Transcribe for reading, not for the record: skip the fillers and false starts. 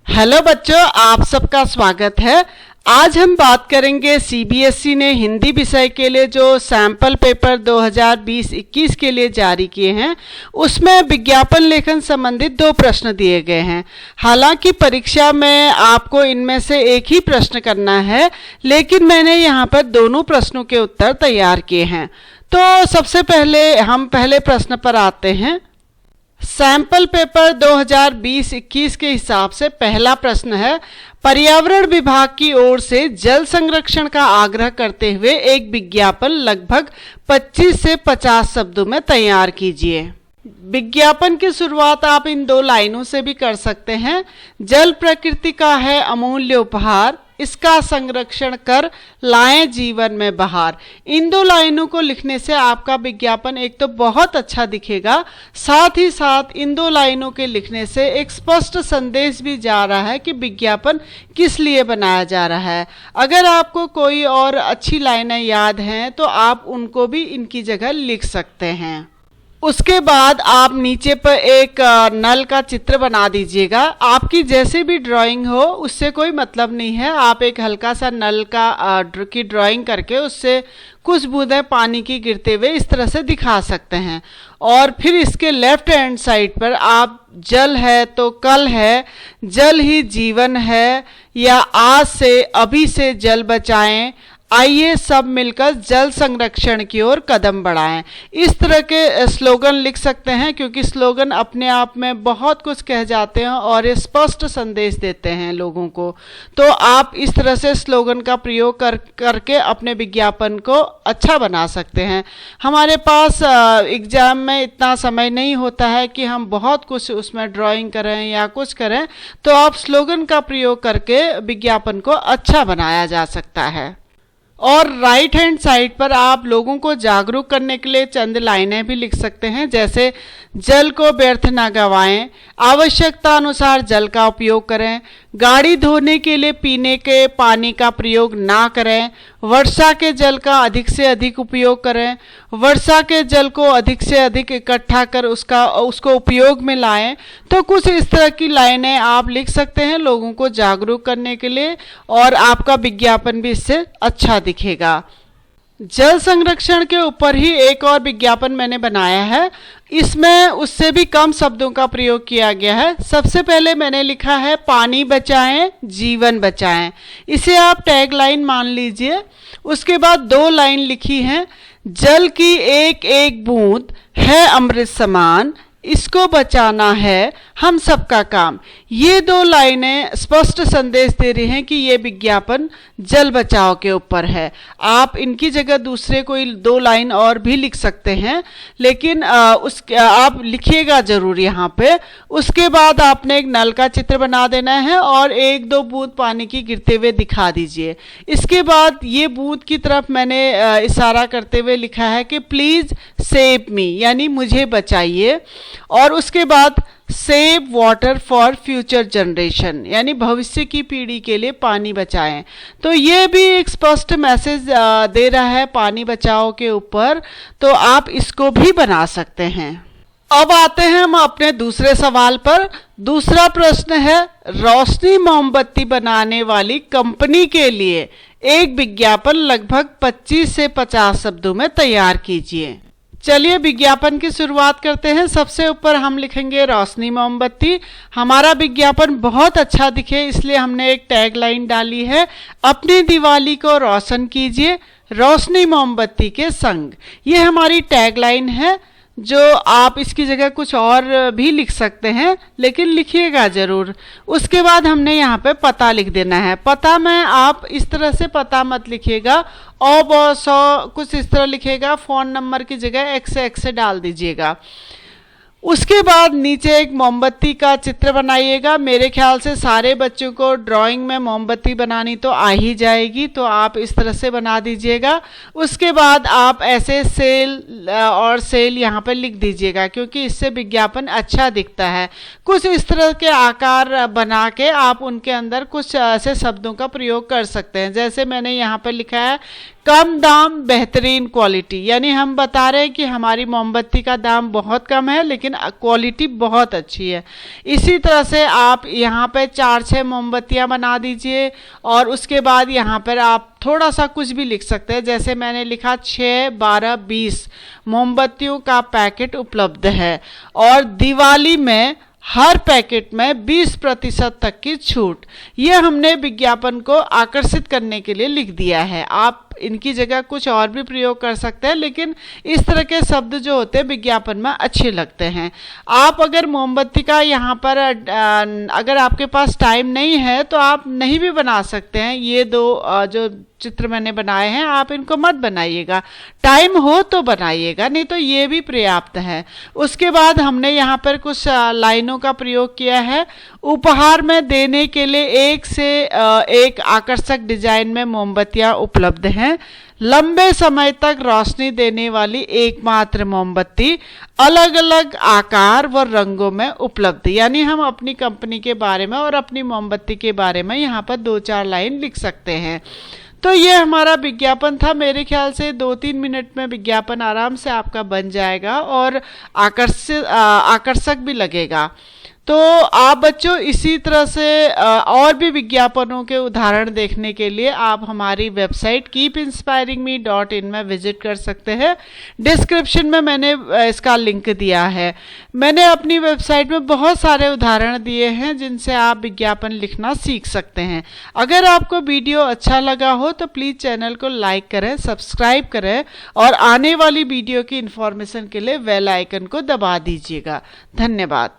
Hello बच्चों, आप सबका स्वागत है। आज हम बात करेंगे सीबीएसई ने हिंदी विषय के लिए जो सैंपल पेपर 2020-21 के लिए जारी किए हैं, उसमें विज्ञापन लेखन संबंधित 2 प्रश्न दिए गए हैं। हालांकि परीक्षा में आपको इनमें से एक ही प्रश्न करना है, लेकिन मैंने यहाँ पर दोनों प्रश्नों के उत्तर तैयार किए हैं। तो सबसे पहले हम पहले प्रश्न पर आते हैं। सैंपल पेपर 2020-21 के हिसाब से पहला प्रश्न है, पर्यावरण विभाग की ओर से जल संरक्षण का आग्रह करते हुए एक विज्ञापन लगभग 25 से 50 शब्दों में तैयार कीजिए। विज्ञापन की शुरुआत आप इन 2 लाइनों से भी कर सकते हैं। जल प्रकृति का है अमूल्य उपहार, इसका संरक्षण कर लाएं जीवन में बहार। इन 2 लाइनों को लिखने से आपका विज्ञापन एक तो बहुत अच्छा दिखेगा, साथ ही साथ इन 2 लाइनों के लिखने से एक स्पष्ट संदेश भी जा रहा है कि विज्ञापन किस लिए बनाया जा रहा है। अगर आपको कोई और अच्छी लाइनें याद हैं तो आप उनको भी इनकी जगह लिख सकते हैं। उसके बाद आप नीचे पर एक नल का चित्र बना दीजिएगा। आपकी जैसे भी ड्राइंग हो उससे कोई मतलब नहीं है, आप एक हल्का सा नल की ड्राइंग करके उससे कुछ बूंदें पानी की गिरते हुए इस तरह से दिखा सकते हैं। और फिर इसके लेफ्ट हैंड साइड पर आप जल है तो कल है, जल ही जीवन है, या आज से अभी से जल बचाएं, आइए सब मिलकर जल संरक्षण की ओर कदम बढ़ाएं। इस तरह के स्लोगन लिख सकते हैं, क्योंकि स्लोगन अपने आप में बहुत कुछ कह जाते हैं और ये स्पष्ट संदेश देते हैं लोगों को। तो आप इस तरह से स्लोगन का प्रयोग करके अपने विज्ञापन को अच्छा बना सकते हैं। हमारे पास एग्जाम में इतना समय नहीं होता है कि हम बहुत कुछ उसमें ड्राइंग करें या कुछ करें, तो आप स्लोगन का प्रयोग करके विज्ञापन को अच्छा बनाया जा सकता है। और राइट हैंड साइड पर आप लोगों को जागरूक करने के लिए चंद लाइनें भी लिख सकते हैं, जैसे जल को व्यर्थ ना गवाएं, आवश्यकता अनुसार जल का उपयोग करें, गाड़ी धोने के लिए पीने के पानी का प्रयोग ना करें, वर्षा के जल का अधिक से अधिक उपयोग करें, वर्षा के जल को अधिक से अधिक इकट्ठा कर उसको उपयोग में लाएं। तो कुछ इस तरह की लाइनें आप लिख सकते हैं लोगों को जागरूक करने के लिए, और आपका विज्ञापन भी इससे अच्छा दिखेगा। जल संरक्षण के ऊपर ही एक और विज्ञापन मैंने बनाया है, इसमें उससे भी कम शब्दों का प्रयोग किया गया है। सबसे पहले मैंने लिखा है पानी बचाएं जीवन बचाएं, इसे आप टैग लाइन मान लीजिए। उसके बाद 2 लाइन लिखी हैं, जल की एक एक बूंद है अमृत समान, इसको बचाना है हम सबका काम। ये 2 लाइनें स्पष्ट संदेश दे रही हैं कि ये विज्ञापन जल बचाव के ऊपर है। आप इनकी जगह दूसरे कोई 2 लाइन और भी लिख सकते हैं, लेकिन आप लिखिएगा जरूर यहाँ पे। उसके बाद आपने एक नल का चित्र बना देना है और 1-2 बूंद पानी की गिरते हुए दिखा दीजिए। इसके बाद ये बूंद की तरफ मैंने इशारा करते हुए लिखा है कि प्लीज सेव मी, यानी मुझे बचाइए। और उसके बाद save water for future generation, यानी भविष्य की पीढ़ी के लिए पानी बचाएं। तो ये भी एक स्पष्ट मैसेज दे रहा है पानी बचाओ के ऊपर, तो आप इसको भी बना सकते हैं। अब आते हैं हम अपने दूसरे सवाल पर। दूसरा प्रश्न है, रोशनी मोमबत्ती बनाने वाली कंपनी के लिए एक विज्ञापन लगभग 25 से 50 शब्दों में तैयार कीजिए। चलिए विज्ञापन की शुरुआत करते हैं। सबसे ऊपर हम लिखेंगे रोशनी मोमबत्ती। हमारा विज्ञापन बहुत अच्छा दिखे इसलिए हमने एक टैग लाइन डाली है, अपनी दिवाली को रोशन कीजिए रोशनी मोमबत्ती के संग। ये हमारी टैग लाइन है, जो आप इसकी जगह कुछ और भी लिख सकते हैं, लेकिन लिखिएगा जरूर। उसके बाद हमने यहाँ पे पता लिख देना है। पता में आप इस तरह से पता मत लिखिएगा, कुछ इस तरह लिखिएगा, फ़ोन नंबर की जगह x डाल दीजिएगा। उसके बाद नीचे एक मोमबत्ती का चित्र बनाइएगा। मेरे ख्याल से सारे बच्चों को ड्राइंग में मोमबत्ती बनानी तो आ ही जाएगी, तो आप इस तरह से बना दीजिएगा। उसके बाद आप ऐसे सेल और सेल यहाँ पर लिख दीजिएगा, क्योंकि इससे विज्ञापन अच्छा दिखता है। कुछ इस तरह के आकार बना के आप उनके अंदर कुछ ऐसे शब्दों का प्रयोग कर सकते हैं, जैसे मैंने यहाँ पर लिखा है कम दाम बेहतरीन क्वालिटी, यानी हम बता रहे हैं कि हमारी मोमबत्ती का दाम बहुत कम है लेकिन क्वालिटी बहुत अच्छी है। इसी तरह से आप यहाँ पे 4-6 मोमबत्तियाँ बना दीजिए और उसके बाद यहाँ पर आप थोड़ा सा कुछ भी लिख सकते हैं। जैसे मैंने लिखा 6, 12, 20 मोमबत्तियों का पैकेट उपलब्ध है और दिवाली में हर पैकेट में 20% तक की छूट। ये हमने विज्ञापन को आकर्षित करने के लिए लिख दिया है। आप इनकी जगह कुछ और भी प्रयोग कर सकते हैं, लेकिन इस तरह के शब्द जो होते हैं विज्ञापन में अच्छे लगते हैं। आप अगर मोमबत्ती का यहाँ पर अगर आपके पास टाइम नहीं है तो आप नहीं भी बना सकते हैं। ये दो जो चित्र मैंने बनाए हैं आप इनको मत बनाइएगा, टाइम हो तो बनाइएगा, नहीं तो ये भी पर्याप्त है। उसके बाद हमने यहाँ पर कुछ लाइनों का प्रयोग किया है। उपहार में देने के लिए एक से एक आकर्षक डिजाइन में मोमबत्तियाँ उपलब्ध हैं। लंबे समय तक रोशनी देने वाली एकमात्र मोमबत्ती, अलग अलग आकार व रंगों में उपलब्ध। यानी हम अपनी कंपनी के बारे में और अपनी मोमबत्ती के बारे में यहाँ पर 2-4 लाइन लिख सकते हैं। तो ये हमारा विज्ञापन था। मेरे ख्याल से 2-3 मिनट में विज्ञापन आराम से आपका बन जाएगा और आकर्षक भी लगेगा। तो आप बच्चों इसी तरह से और भी विज्ञापनों के उदाहरण देखने के लिए आप हमारी वेबसाइट keepinspiringme.in में विजिट कर सकते हैं। डिस्क्रिप्शन में मैंने इसका लिंक दिया है। मैंने अपनी वेबसाइट में बहुत सारे उदाहरण दिए हैं जिनसे आप विज्ञापन लिखना सीख सकते हैं। अगर आपको वीडियो अच्छा लगा हो तो प्लीज़ चैनल को लाइक करें, सब्सक्राइब करें और आने वाली वीडियो की इन्फॉर्मेशन के लिए बेल आइकन को दबा दीजिएगा। धन्यवाद।